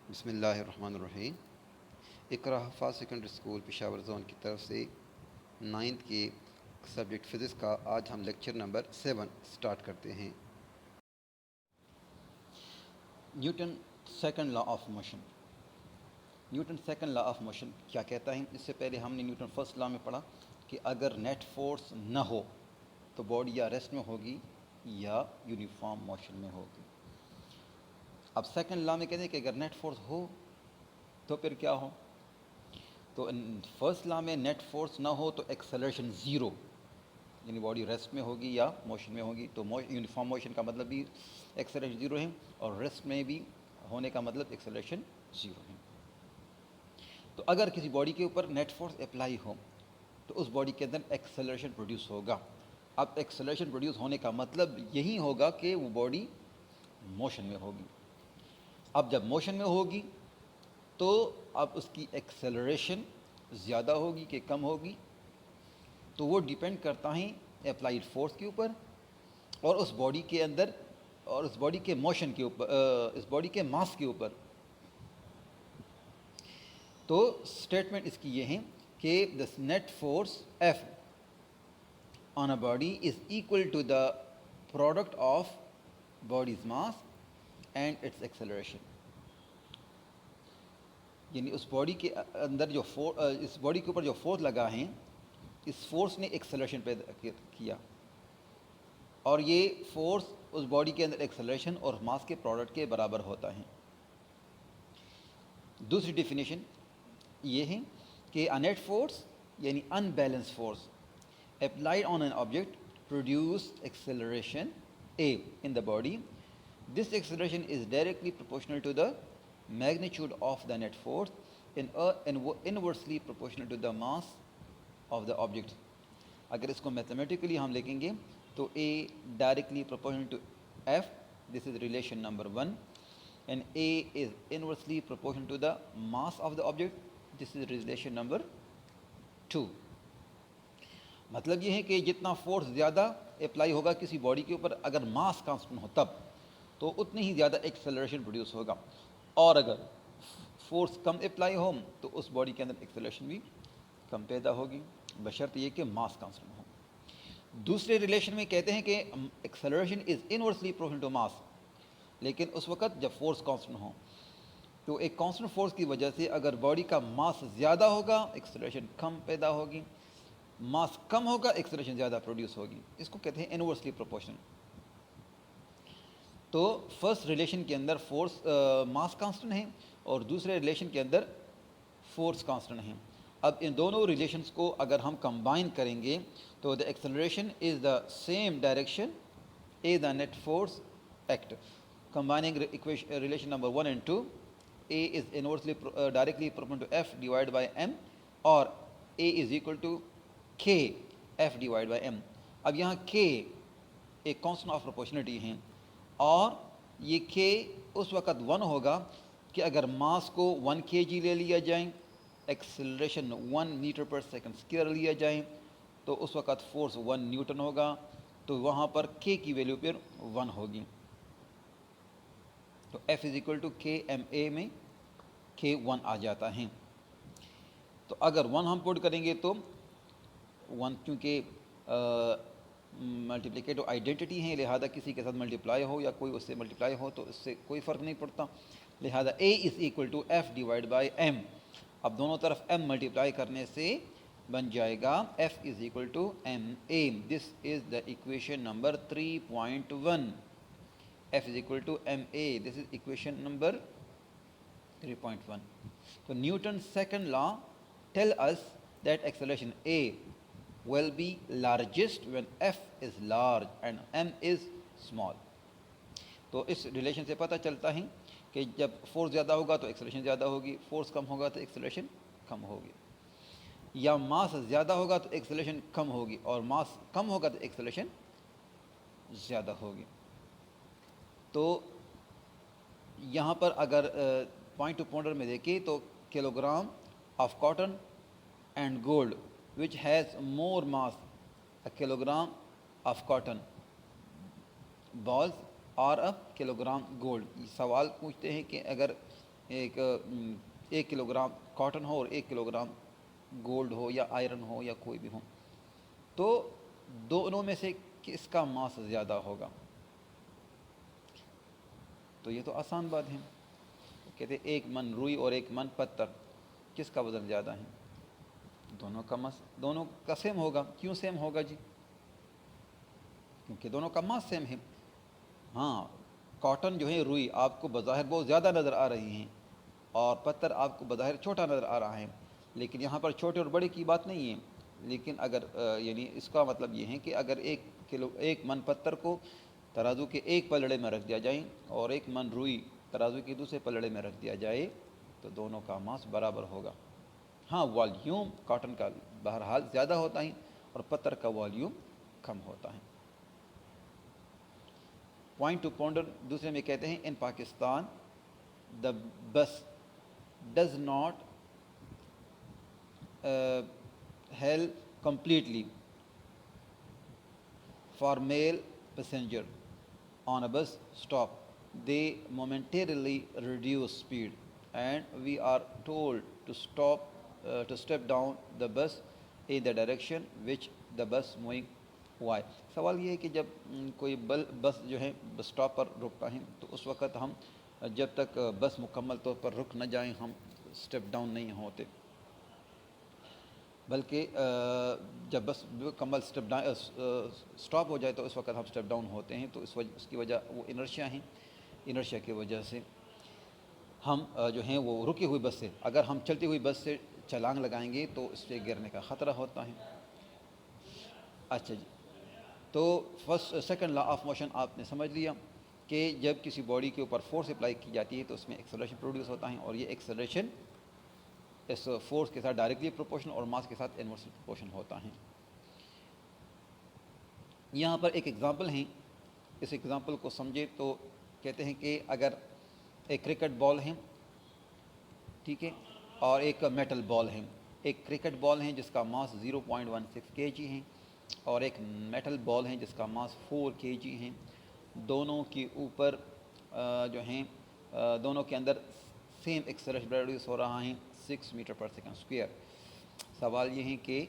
بسم اللہ الرحمن الرحیم۔ اقرا حفاظ سیکنڈری اسکول پشاور زون کی طرف سے 9th کے سبجیکٹ فزکس کا آج ہم لیکچر نمبر 7 سٹارٹ کرتے ہیں۔ Newton second law of motion. Newton second law of motion کیا کہتا ہے؟ اس سے پہلے ہم نے نیوٹن فرسٹ لا میں پڑھا کہ اگر نیٹ فورس نہ ہو تو باڈی یا ریسٹ میں ہوگی یا یونیفارم موشن میں ہوگی۔ اب سیکنڈ لا میں کہتے ہیں کہ اگر نیٹ فورس ہو تو پھر کیا ہو؟ تو فرسٹ لا میں نیٹ فورس نہ ہو تو ایکسلریشن زیرو، یعنی باڈی ریسٹ میں ہوگی یا موشن میں ہوگی۔ تو یونیفارم موشن کا مطلب بھی ایکسلریشن زیرو ہے، اور ریسٹ میں بھی ہونے کا مطلب ایکسلریشن زیرو ہے۔ تو اگر کسی باڈی کے اوپر نیٹ فورس اپلائی ہو تو اس باڈی کے اندر ایکسلریشن پروڈیوس ہوگا۔ اب ایکسلریشن پروڈیوس ہونے کا مطلب یہی ہوگا کہ وہ باڈی موشن میں ہوگی۔ اب جب موشن میں ہوگی تو اب اس کی ایکسلریشن زیادہ ہوگی کہ کم ہوگی، تو وہ ڈیپینڈ کرتا ہے اپلائیڈ فورس کے اوپر اور اس باڈی کے اندر اور اس باڈی کے موشن کے اوپر، اس باڈی کے ماس کے اوپر۔ تو اسٹیٹمنٹ اس کی یہ ہے کہ this net force F on a body is equal to the product of body's mass and its acceleration, یعنی اس باڈی کے اندر جو اس باڈی کے اوپر جو فورس لگا ہے، اس فورس نے ایکسلریشن پیدا کیا، اور یہ فورس اس باڈی کے اندر ایکسلریشن اور ماس کے پروڈکٹ کے برابر ہوتا ہے۔ دوسری ڈیفینیشن یہ ہے کہ a net force یعنی unbalanced force applied on an object produce acceleration A in the body. This acceleration is directly proportional to the magnitude of the net force and inversely proportional to the mass of the object. اگر اس کو mathematically ہم لکھیں گے تو A directly proportional to F, this is relation number 1, and A is inversely proportional to the mass of the object, this is relation number 2. مطلب یہ ہے کہ جتنا فورس زیادہ اپلائی ہوگا کسی باڈی کے اوپر، اگر ماس کانسٹنٹ ہو تب تو اتنی ہی زیادہ ایکسلریشن پروڈیوس ہوگا، اور اگر فورس کم اپلائی ہو تو اس باڈی کے اندر ایکسلریشن بھی کم پیدا ہوگی، بشرط یہ کہ ماس کانسٹنٹ ہو۔ دوسرے ریلیشن میں کہتے ہیں کہ acceleration is inversely proportional to mass, لیکن اس وقت جب فورس کانسٹنٹ ہو، تو ایک کانسٹنٹ فورس کی وجہ سے اگر باڈی کا ماس زیادہ ہوگا ایکسلریشن کم پیدا ہوگی، ماس کم ہوگا ایکسلریشن زیادہ پروڈیوس ہوگی، اس کو کہتے ہیں انورسلی پروپورشنل۔ تو فرسٹ ریلیشن کے اندر فورس ماس کانسٹنٹ ہے اور دوسرے ریلیشن کے اندر فورس کانسٹنٹ ہے۔ اب ان دونوں ریلیشنز کو اگر ہم کمبائن کریں گے تو the acceleration is the same direction a the net force act. Combining relation number 1 and 2, A is inversely directly proportional to F divided by M, or A is equal to K F divided by M. اب یہاں K ایک constant of proportionality ہے، اور یہ K اس وقت 1 ہوگا کہ اگر ماس کو 1 kg لے لیا جائیں، acceleration 1 metre per second square لیا جائیں، تو اس وقت فورس 1 نیوٹن ہوگا، تو وہاں پر K کی ویلیو پھر 1 ہوگی۔ تو F از اکول ٹو کے ایم اے میں K 1 آ جاتا ہے۔ تو اگر 1 ہم پوٹ کریں گے تو 1 کیونکہ ملٹیپلیکیٹو آئیڈینٹی ہے، لہذا کسی کے ساتھ ملٹیپلائی ہو یا کوئی اس سے ملٹیپلائی ہو تو اس سے کوئی فرق نہیں پڑتا، لہذا A is equal to F divide by M۔ اب دونوں طرف M ملٹیپلائی کرنے سے بن جائے گا F is equal to MA۔ This is the equation number 3.1۔ F is equal to MA. This is equation number 3.1. So Newton's second law tell us that acceleration A will be largest when F is large and M is small. تو اس relation سے پتہ چلتا ہے کہ جب force زیادہ ہوگا تو ایکسلریشن زیادہ ہوگی، فورس کم ہوگا تو ایکسلریشن کم ہوگی، یا ماس زیادہ ہوگا تو ایکسلریشن کم ہوگی، اور ماس کم ہوگا تو ایکسلریشن زیادہ ہوگی۔ تو یہاں پر اگر پوائنٹ ٹو پونڈر میں دیکھیں تو kilogram of cotton and gold which has more mass a kilogram of cotton balls اور اے کلو گرام گولڈ۔ سوال پوچھتے ہیں کہ اگر ایک کلو گرام کاٹن ہو اور 1 کلو گرام گولڈ ہو یا آئرن ہو یا کوئی بھی ہو، تو دونوں میں سے کس کا ماس زیادہ ہوگا؟ تو یہ تو آسان بات ہے، کہتے 1 من روئی اور 1 من پتھر، کس کا وزن زیادہ ہے؟ دونوں کا ماس، دونوں کا سیم ہوگا۔ کیوں سیم ہوگا جی؟ کیونکہ دونوں کا ماس سیم ہے۔ ہاں، کاٹن جو ہے، روئی آپ کو بظاہر بہت زیادہ نظر آ رہی ہیں اور پتھر آپ کو بظاہر چھوٹا نظر آ رہا ہے، لیکن یہاں پر چھوٹے اور بڑے کی بات نہیں ہے، لیکن اگر یعنی اس کا مطلب یہ ہے کہ اگر 1 من پتھر کو ترازو کے ایک پلڑے میں رکھ دیا جائے اور 1 من روئی ترازو کے دوسرے پلڑے میں رکھ دیا جائے تو دونوں کا ماس برابر ہوگا۔ ہاں، والیوم کاٹن کا بہرحال زیادہ ہوتا ہے اور پتھر کا والیوم کم ہوتا ہے۔ پوائنٹ ٹو پونڈر دوسرے میں کہتے ہیں، ان Pakistan the bus does not hail completely for male passenger on a bus stop. They momentarily reduce speed and we are told to step down the bus in the direction which the bus moving. Why؟ سوال یہ ہے کہ جب کوئی بس جو ہے bus stop پر رکتا ہے تو اس وقت ہم جب تک بس مکمل طور پر رک نہ جائیں ہم اسٹیپ ڈاؤن نہیں ہوتے، بلکہ جب بس مکمل اسٹاپ ہو جائے تو اس وقت ہم اسٹیپ ڈاؤن ہوتے ہیں۔ تو اس کی وجہ وہ انرشیا ہیں، انرشیا کی وجہ سے ہم جو ہیں وہ رکی ہوئی بس سے، اگر ہم چلتی ہوئی بس سے چھلانگ لگائیں گے تو اس سے گرنے کا خطرہ ہوتا ہے۔ اچھا جی، تو سیکنڈ لا آف موشن آپ نے سمجھ لیا کہ جب کسی باڈی کے اوپر فورس اپلائی کی جاتی ہے تو اس میں ایکسلریشن پروڈیوس ہوتا ہے، اور یہ ایکسلریشن اس فورس کے ساتھ ڈائریکٹلی پروپورشن اور ماس کے ساتھ انورسلی پروپورشن ہوتا ہے۔ یہاں پر ایک ایگزامپل ہیں، اس ایگزامپل کو سمجھے تو کہتے ہیں کہ اگر ایک کرکٹ بال ہے، ٹھیک ہے، اور ایک میٹل بال ہے، ایک کرکٹ بال ہے جس کا ماس 0.16 kg ہے اور ایک میٹل بال ہے جس کا ماس 4 kg ہے، دونوں کے اوپر جو ہیں دونوں کے اندر سیم ایکسلریشن پروڈیوس ہو رہا ہے 6 میٹر پر سیکنڈ اسکوائر۔ سوال یہ ہے کہ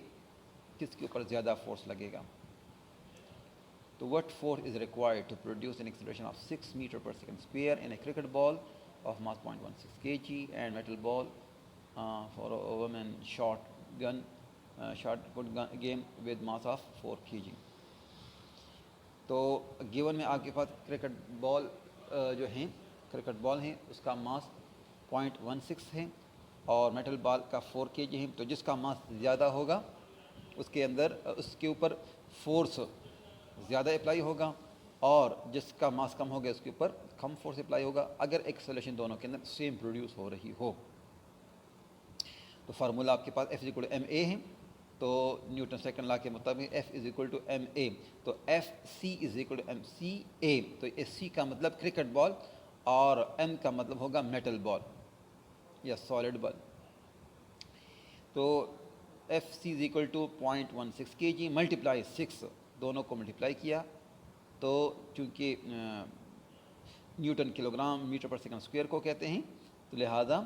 کس کے اوپر زیادہ فورس لگے گا؟ تو what force is required to produce an acceleration of 6 meter per second square in a cricket ball of mass 0.16 kg and metal ball for a women shot put game with mass of 4 kg؟ تو given میں آپ کے پاس cricket ball جو ہیں، cricket ball ہیں اس کا ماس 0.16 ہے اور میٹل بال کا 4 kg ہے، تو جس کا ماس زیادہ ہوگا اس کے اوپر فورس زیادہ اپلائی ہوگا، اور جس کا ماس کم ہوگا اس کے اوپر کم فورس اپلائی ہوگا، اگر ایکسلریشن دونوں کے اندر سیم پروڈیوس ہو رہی ہو۔ تو فارمولا آپ کے پاس F=ma ہے، تو نیوٹن سیکنڈ لا کے مطابق F=ma، تو FC=mca، تو C کا مطلب کرکٹ بال اور M کا مطلب ہوگا میٹل بال یا سالڈ بال۔ تو FC=0.16 kg ملٹیپلائی 6، دونوں کو ملٹیپلائی کیا تو چونکہ Newton kilogram metre per second square کو کہتے ہیں تو لہٰذا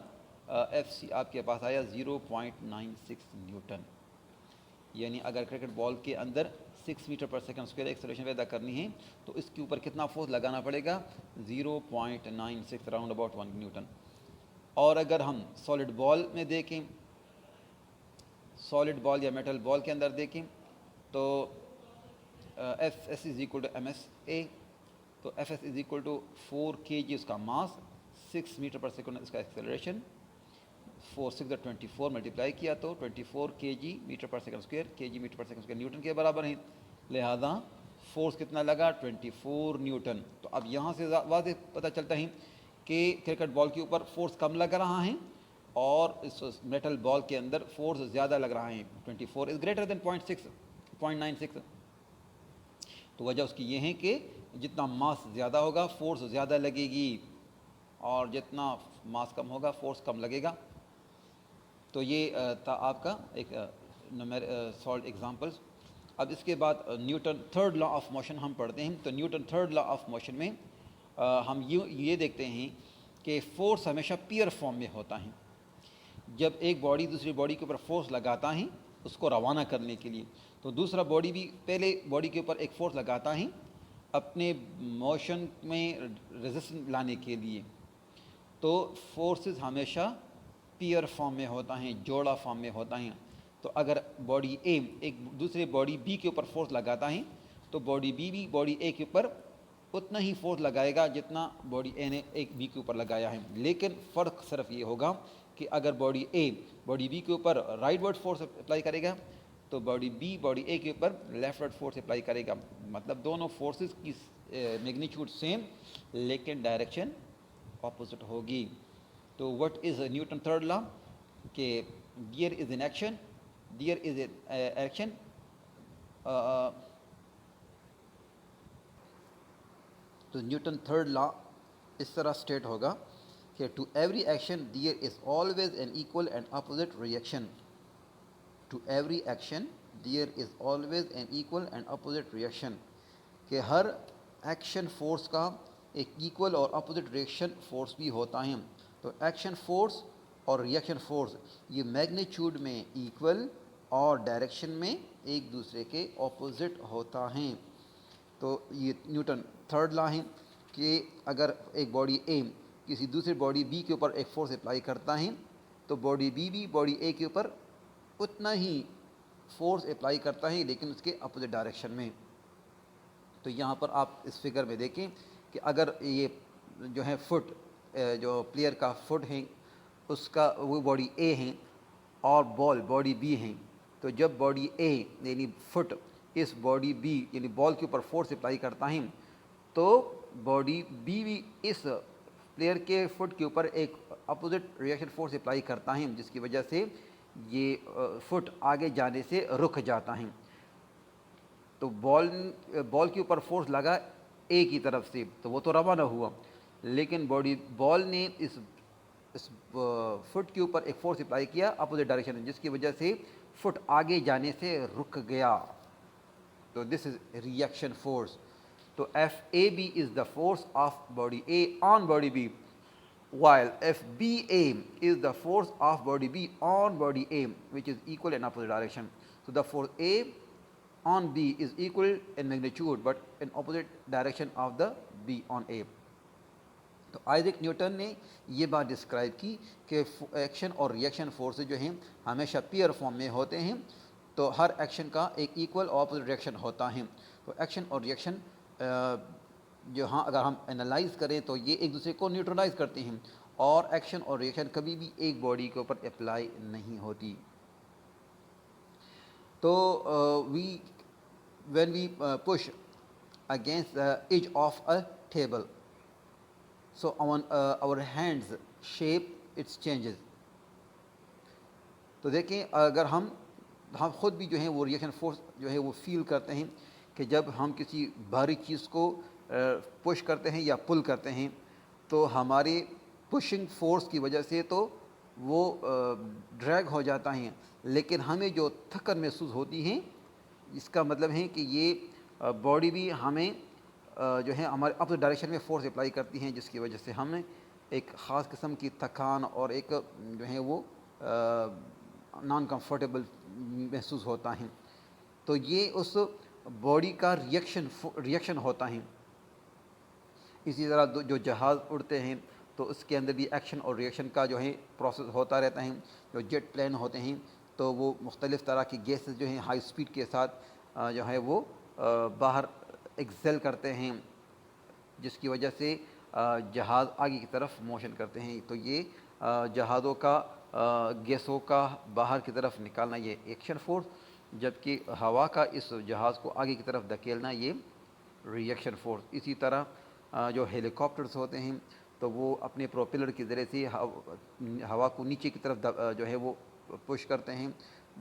FC آپ کے پاس آیا 0.96 نیوٹن، یعنی اگر کرکٹ بال کے اندر 6 metre per second square acceleration پیدا کرنی ہے تو اس کے اوپر کتنا فورس لگانا پڑے گا؟ 0.96 راؤنڈ اباؤٹ 1 نیوٹن۔ اور اگر ہم سالڈ بال میں دیکھیں، سالڈ بال یا میٹل بال کے اندر دیکھیں تو FS=msa، تو FS=4 kg اس کا ماس، 6 میٹر پر سیکنڈ اس کا ایکسلریشن، 4 6 24 ملٹیپلائی کیا تو 24 kg metre per second square, kg metre per second square newton کے برابر ہیں، لہذا فورس کتنا لگا؟ 24 نیوٹن۔ تو اب یہاں سے واضح پتہ چلتا ہے کہ کرکٹ بال کے اوپر فورس کم لگ رہا ہے اور اس میٹل بال کے اندر فورس زیادہ لگ رہا ہے، 24 از گریٹر دین 0.96۔ تو وجہ اس کی یہ ہے کہ جتنا ماس زیادہ ہوگا فورس زیادہ لگے گی اور جتنا ماس کم ہوگا فورس کم لگے گا۔ تو یہ تھا آپ کا ایک سالڈ ایگزامپلس۔ اب اس کے بعد Newton third law of motion ہم پڑھتے ہیں۔ تو Newton third law of motion میں ہم یہ دیکھتے ہیں کہ فورس ہمیشہ پیئر فارم میں ہوتا ہے. جب ایک باڈی دوسری باڈی کے اوپر فورس لگاتا ہے اس کو روانہ کرنے کے لیے, تو دوسرا باڈی بھی پہلے باڈی کے اوپر ایک فورس لگاتا ہے اپنے موشن میں ریزسٹنس لانے کے لیے. تو فورسز ہمیشہ پیئر فارم میں ہوتا ہیں, جوڑا فارم میں ہوتا ہیں. تو اگر باڈی اے ایک دوسرے باڈی بی کے اوپر فورس لگاتا ہے تو باڈی بی بھی باڈی اے کے اوپر اتنا ہی فورس لگائے گا جتنا باڈی اے نے ایک بی کے اوپر لگایا ہے. لیکن فرق صرف یہ ہوگا کہ اگر باڈی اے باڈی بی کے اوپر رائٹ ورڈ فورس اپلائی کرے گا تو باڈی بی باڈی اے کے اوپر لیفٹ ورڈ فورس اپلائی کرے گا. مطلب دونوں فورسز کی میگنیچیوڈ سیم لیکن ڈائریکشن اپوزٹ ہوگی. تو what is Newton third law کہ gear is an action, gear is an action. تو نیوٹن تھرڈ لا اس طرح اسٹیٹ ہوگا کہ to every action there is always an equal and opposite reaction. To every action there is always an equal and opposite reaction, کہ ہر action force کا ایک equal اور اپوزٹ ریئیکشن فورس بھی ہوتا ہے. تو ایکشن فورس اور ریئیکشن فورس یہ میگنیچیوڈ میں ایکول اور ڈائریکشن میں ایک دوسرے کے اپوزٹ ہوتا ہیں. تو یہ نیوٹن تھرڈ لا ہے کہ اگر ایک باڈی اے کسی دوسری باڈی بی کے اوپر ایک فورس اپلائی کرتا ہے تو باڈی بی بھی باڈی اے کے اوپر اتنا ہی فورس اپلائی کرتا ہے لیکن اس کے اپوزٹ ڈائریکشن میں. تو یہاں پر آپ اس فگر میں دیکھیں کہ اگر یہ جو ہے فٹ جو پلیئر کا فٹ ہے اس کا وہ باڈی اے ہیں اور بال باڈی بی ہیں, تو جب باڈی اے یعنی فٹ اس باڈی بی یعنی بال کے اوپر فورس اپلائی کرتا ہے تو باڈی بی بھی اس پلیئر کے فٹ کے اوپر ایک اپوزٹ ریئیکشن فورس اپلائی کرتا ہے جس کی وجہ سے یہ فٹ آگے جانے سے رک جاتا ہے. تو بال کے اوپر فورس لگا اے کی طرف سے تو وہ تو روانہ ہوا, لیکن بال نے اس فٹ کے اوپر ایک فورس اپلائی کیا اپوزٹ ڈائریکشن میں جس کی وجہ سے فٹ آگے جانے سے رک گیا. تو دس از ریئیکشن فورس. تو F A B is the force of body A on body B while FBA is the force of body B on body A which is equal in opposite direction. So the force A on B is equal in magnitude but in opposite direction of the B on A. تو Isaac Newton نے یہ بات describe کی کہ action اور reaction forces جو ہیں ہمیشہ پیئر فارم میں ہوتے ہیں, تو ہر ایکشن کا ایک ایکول اور اپوزٹ ریئیکشن ہوتا ہے. تو ایکشن اور ریئیکشن جو ہاں اگر ہم انالائز کریں تو یہ ایک دوسرے کو نیوٹرلائز کرتے ہیں, اور ایکشن اور ریئیکشن کبھی بھی ایک باڈی کے اوپر اپلائی نہیں ہوتی. تو when we push against the edge of a table, so our hands shape its changes. تو دیکھیں اگر ہم خود بھی جو ہیں وہ ریئیکشن فورس جو ہے وہ فیل کرتے ہیں کہ جب ہم کسی بھاری چیز کو پش کرتے ہیں یا پل کرتے ہیں تو ہماری پشنگ فورس کی وجہ سے تو وہ ڈریگ ہو جاتا ہے, لیکن ہمیں جو تھکن محسوس ہوتی ہیں اس کا مطلب ہے کہ یہ باڈی بھی ہمیں جو ہے ہمارے اپوزٹ ڈائریکشن میں فورس اپلائی کرتی ہیں جس کی وجہ سے ہمیں ایک خاص قسم کی تھکان اور ایک جو ہے وہ نان کمفرٹیبل محسوس ہوتا ہے. تو یہ اس باڈی کا ریئیکشن ہوتا ہے. اسی طرح جو جہاز اڑتے ہیں تو اس کے اندر بھی ایکشن اور ریئیکشن کا جو ہے پروسیس ہوتا رہتا ہے. جو جیٹ پلین ہوتے ہیں تو وہ مختلف طرح کی گیسز جو ہیں ہائی سپیڈ کے ساتھ جو ہے وہ باہر ایکسیل کرتے ہیں جس کی وجہ سے جہاز آگے کی طرف موشن کرتے ہیں. تو یہ جہازوں کا گیسوں کا باہر کی طرف نکالنا یہ ایکشن فورس, جبکہ ہوا کا اس جہاز کو آگے کی طرف دھکیلنا یہ ریئیکشن فورس. اسی طرح جو ہیلی کاپٹرز ہوتے ہیں تو وہ اپنے پروپیلر کے ذریعے سے ہوا کو نیچے کی طرف جو ہے وہ پش کرتے ہیں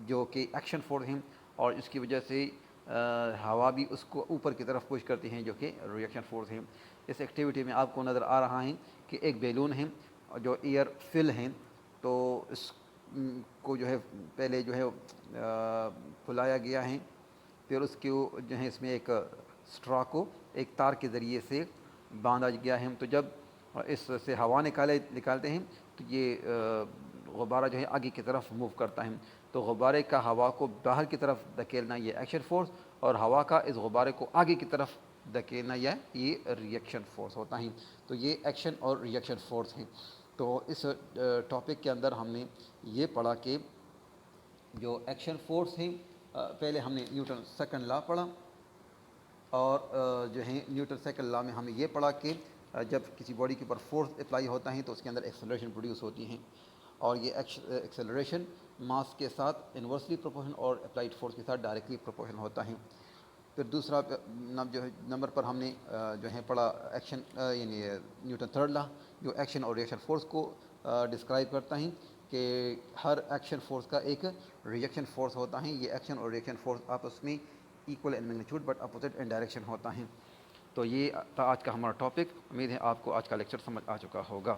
جو کہ ایکشن فورس ہیں, اور اس کی وجہ سے ہوا بھی اس کو اوپر کی طرف پش کرتی ہیں جو کہ ریئیکشن فورس ہیں. اس ایکٹیویٹی میں آپ کو نظر آ رہا ہے کہ ایک بیلون ہے جو ایئر فل ہیں, تو اس کو جو ہے پہلے جو ہے پھلایا گیا ہے, پھر اس کے جو ہے اس میں ایک اسٹرا کو ایک تار کے ذریعے سے باندھا گیا ہے. تو جب اور اس سے ہوا نکالتے ہیں تو یہ غبارہ جو ہے آگے کی طرف موو کرتا ہے. تو غبارے کا ہوا کو باہر کی طرف دھکیلنا یہ ایکشن فورس, اور ہوا کا اس غبارے کو آگے کی طرف دھکیلنا یہ ریئیکشن فورس ہوتا ہے. تو یہ ایکشن اور ریئیکشن فورس ہیں. تو اس ٹاپک کے اندر ہم نے یہ پڑھا کہ جو ایکشن فورس ہیں, پہلے ہم نے نیوٹن سیکنڈ لا پڑھا, اور جو ہے نیوٹن سیکنڈ لا میں ہم نے یہ پڑھا کہ جب کسی باڈی کے اوپر فورس اپلائی ہوتا ہے تو اس کے اندر ایکسلریشن پروڈیوس ہوتی ہیں, اور یہ ایکسلریشن ماس کے ساتھ انورسلی پروپورشن اور اپلائڈ فورس کے ساتھ ڈائریکٹلی پروپورشن ہوتا ہے. پھر دوسرا جو ہے نمبر پر ہم نے جو ہے پڑھا ایکشن یعنی نیوٹن تھرڈ لا, جو ایکشن اور ریئیکشن فورس کو ڈسکرائب کرتا ہے کہ ہر ایکشن فورس کا ایک ریئیکشن فورس ہوتا ہے. یہ ایکشن اور ریئیکشن فورس آپس میں equal in magnitude but opposite in direction ہوتا ہے. تو یہ تھا آج کا ہمارا ٹاپک. امید ہے آپ کو آج کا لیکچر سمجھ آ چکا ہوگا.